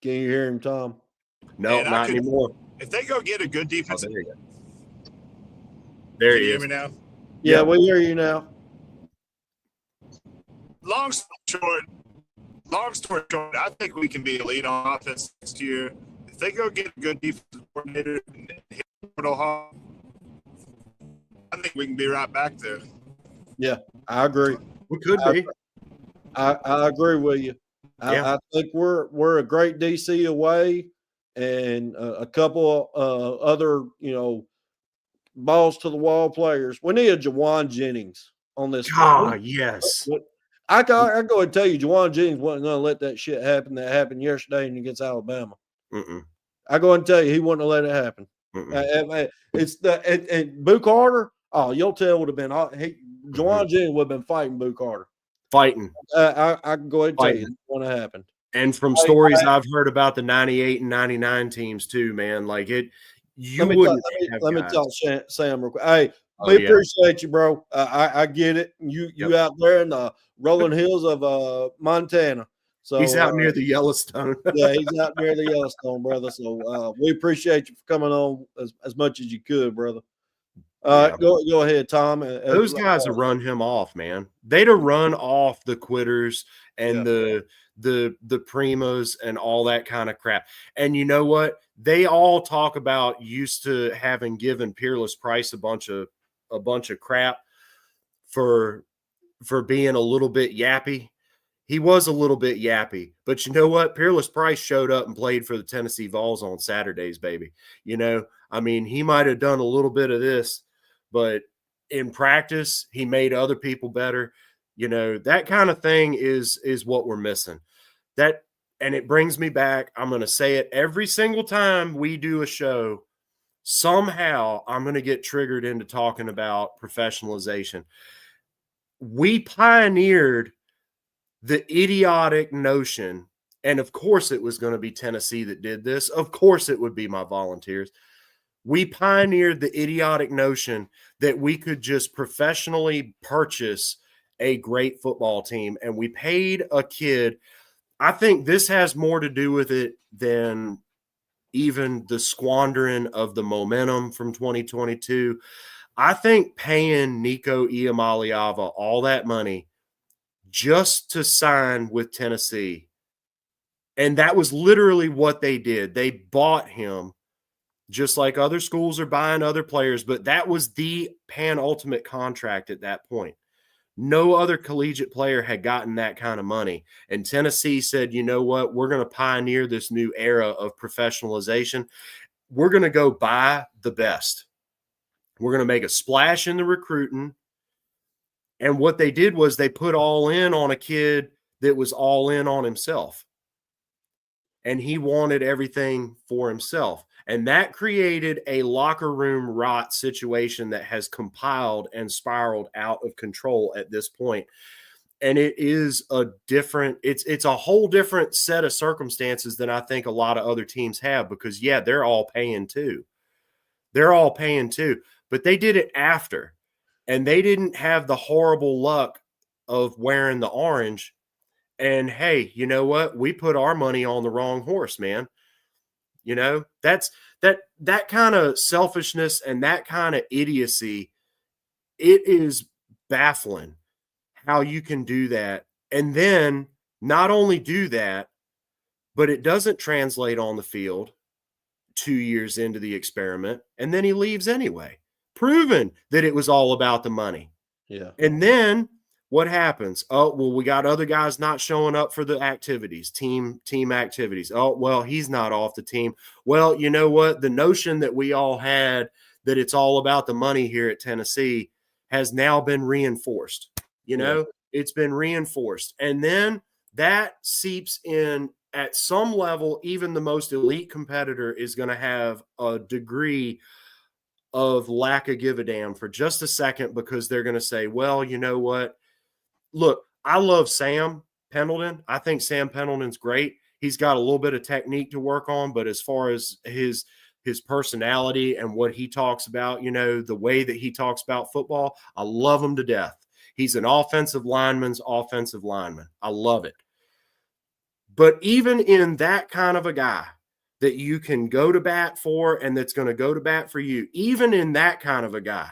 Can you hear him, Tom? No, not anymore. If they go get a good defense, there you go. There he is. Hear me now? Yeah, we hear you now. Long story short, I think we can be elite on offense next year. If they go get a good defensive coordinator and hit hard, I think we can be right back there. Yeah, I agree. We could be. I agree with you. I think we're a great DC away, and a couple other balls to the wall players. We need a Jawan Jennings on this. Ah, yes. I go and tell you, Juwan Jennings wasn't going to let that shit happen that happened yesterday against Alabama. Mm-mm. I go and tell you, he wouldn't have let it happen. It's and Boo Carter. Oh, you'll tell would have been. Juwan Jennings would have been fighting Boo Carter. Fighting. I can go ahead and tell you, it wouldn't have happened. And from stories I've heard about the 98 and 99 teams too, man, like it. Let me tell Sam real quick. Hey, we appreciate you, bro. I get it. You out there in the rolling hills of Montana. So he's out near the Yellowstone. Yeah, he's out near the Yellowstone, brother. So we appreciate you for coming on as much as you could, brother. Go ahead, Tom. Those guys have run him off, man. They'd have run off the quitters and the primos and all that kind of crap. And you know what? They all talk about used to having given Peerless Price a bunch of crap for being a little bit yappy. He was a little bit yappy, but you know what? Peerless Price showed up and played for the Tennessee Vols on Saturdays, baby. You know, I mean, he might have done a little bit of this, but in practice, he made other people better. You know, that kind of thing is what we're missing. And it brings me back. I'm going to say it every single time we do a show. Somehow I'm going to get triggered into talking about professionalization. We pioneered the idiotic notion, and of course it was going to be Tennessee that did this. Of course it would be my Volunteers. We pioneered the idiotic notion that we could just professionally purchase a great football team, and we paid a kid. I think this has more to do with it than even the squandering of the momentum from 2022. I think paying Nico Iamaleava all that money just to sign with Tennessee, and that was literally what they did. They bought him just like other schools are buying other players, but that was the penultimate contract at that point. No other collegiate player had gotten that kind of money. And Tennessee said, you know what? We're going to pioneer this new era of professionalization. We're going to go buy the best. We're going to make a splash in the recruiting. And what they did was they put all in on a kid that was all in on himself. And he wanted everything for himself. And that created a locker room rot situation that has compiled and spiraled out of control at this point. And it is it's a whole different set of circumstances than I think a lot of other teams have, because they're all paying too. But they did it after, and they didn't have the horrible luck of wearing the orange. And hey, you know what? We put our money on the wrong horse, man. You know, that kind of selfishness and that kind of idiocy, it is baffling how you can do that. And then not only do that, but it doesn't translate on the field 2 years into the experiment. And then he leaves anyway, proving that it was all about the money. Yeah. And then what happens? Oh, well, we got other guys not showing up for the activities, team activities. Oh, well, he's not off the team. Well, you know what? The notion that we all had that it's all about the money here at Tennessee has now been reinforced. You know, it's been reinforced. And then that seeps in at some level. Even the most elite competitor is going to have a degree of lack of give a damn for just a second, because they're going to say, well, you know what? Look, I love Sam Pendleton. I think Sam Pendleton's great. He's got a little bit of technique to work on, but as far as his personality and what he talks about, you know, the way that he talks about football, I love him to death. He's an offensive lineman's offensive lineman. I love it. But even in that kind of a guy that you can go to bat for and that's going to go to bat for you, even in that kind of a guy,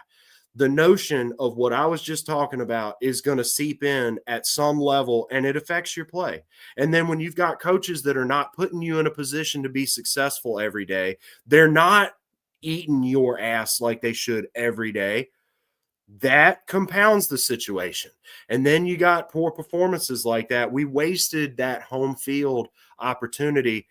the notion of what I was just talking about is going to seep in at some level, and it affects your play. And then when you've got coaches that are not putting you in a position to be successful every day, they're not eating your ass like they should every day, that compounds the situation. And then you got poor performances like that. We wasted that home field opportunity.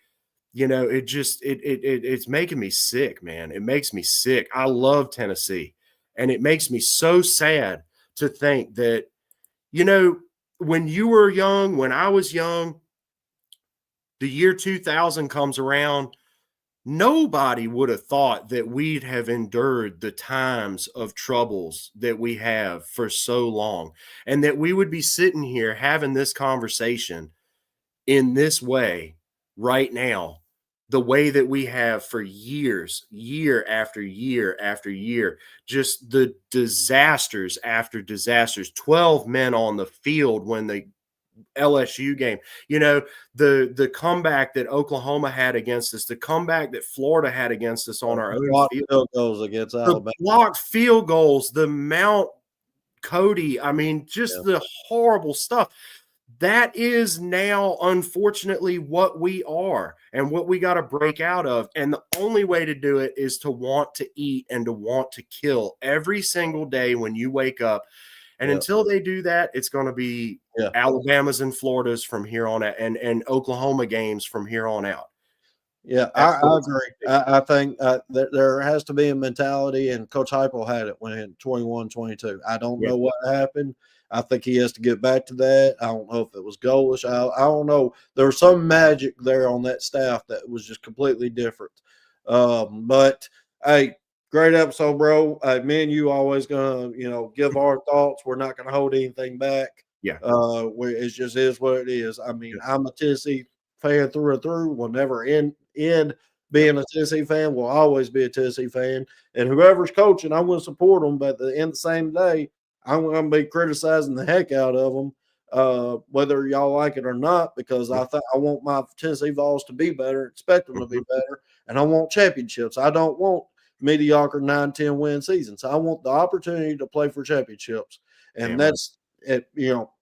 You know, it's making me sick, man. It makes me sick. I love Tennessee. And it makes me so sad to think that, you know, when you were young, when I was young, the year 2000 comes around, nobody would have thought that we'd have endured the times of troubles that we have for so long, and that we would be sitting here having this conversation in this way right now, the way that we have for years, year after year after year, just the disasters after disasters, 12 men on the field when the LSU game, the comeback that Oklahoma had against us, the comeback that Florida had against us on our own field goals against Alabama, the blocked field goals, the Mount Cody, I mean, just the horrible stuff. That is now, unfortunately, what we are and what we got to break out of. And the only way to do it is to want to eat and to want to kill every single day when you wake up. And until they do that, it's going to be Alabama's and Florida's from here on out, and Oklahoma games from here on out. Yeah, I agree. I think that there has to be a mentality, and Coach Heupel had it when in 21-22. I don't know what happened. I think he has to get back to that. I don't know if it was goalish. I don't know. There was some magic there on that staff that was just completely different. But, hey, great episode, bro. Me and you always going to, give our thoughts. We're not going to hold anything back. Yeah. It just is what it is. I mean, I'm a Tennessee fan through and through. We'll never end being a Tennessee fan. We'll always be a Tennessee fan. And whoever's coaching, I'm going to support them. But at the end of the same day, I'm going to be criticizing the heck out of them, whether y'all like it or not, because I want my Tennessee Vols to be better, expect them to be better, and I want championships. I don't want mediocre 9-10 win seasons. I want the opportunity to play for championships, and that's it.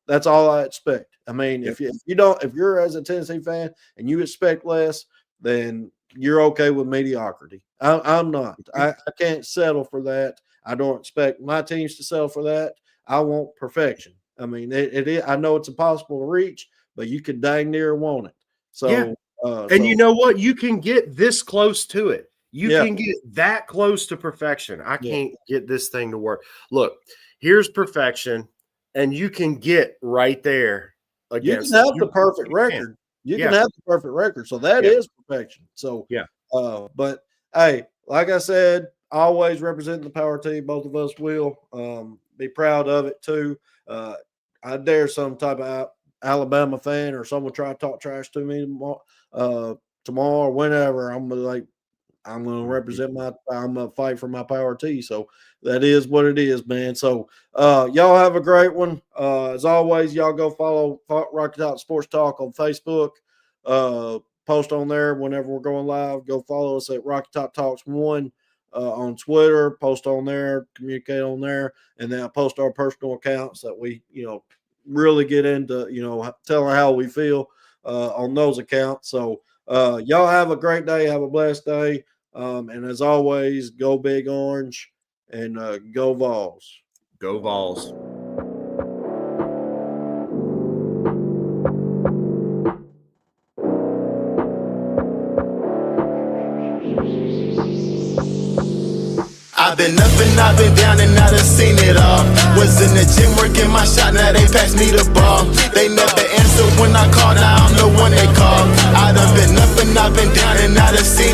That's all I expect. I mean, if you're as a Tennessee fan and you expect less, then you're okay with mediocrity. I'm not. I can't settle for that. I don't expect my teams to settle for that. I want perfection. I mean, it is. I know it's impossible to reach, but you could dang near want it. So, you know what? You can get this close to it. You can get that close to perfection. I can't get this thing to work. Look, here's perfection, and you can get right there against. You can have the perfect record. You can have the perfect record. So that is perfection. So, but hey, like I said, always representing the power team. Both of us will be proud of it too. I dare some type of Alabama fan or someone try to talk trash to me tomorrow or whenever. I'm going to represent I'm going to fight for my power T. So that is what it is, man. So y'all have a great one. As always, y'all go follow Rocky Top Sports Talk on Facebook. Post on there whenever we're going live. Go follow us at Rocky Top Talks 1 on Twitter. Post on there, communicate on there, and then I post our personal accounts that we, really get into, telling how we feel on those accounts. So y'all have a great day. Have a blessed day. And as always, go Big Orange and go Vols. Go Vols. I've been up and I've been down and I done seen it all. Was in the gym working my shot, now they pass me the ball. They never answer when I call, now I'm the one they call. I done been up and I've been down and I done seen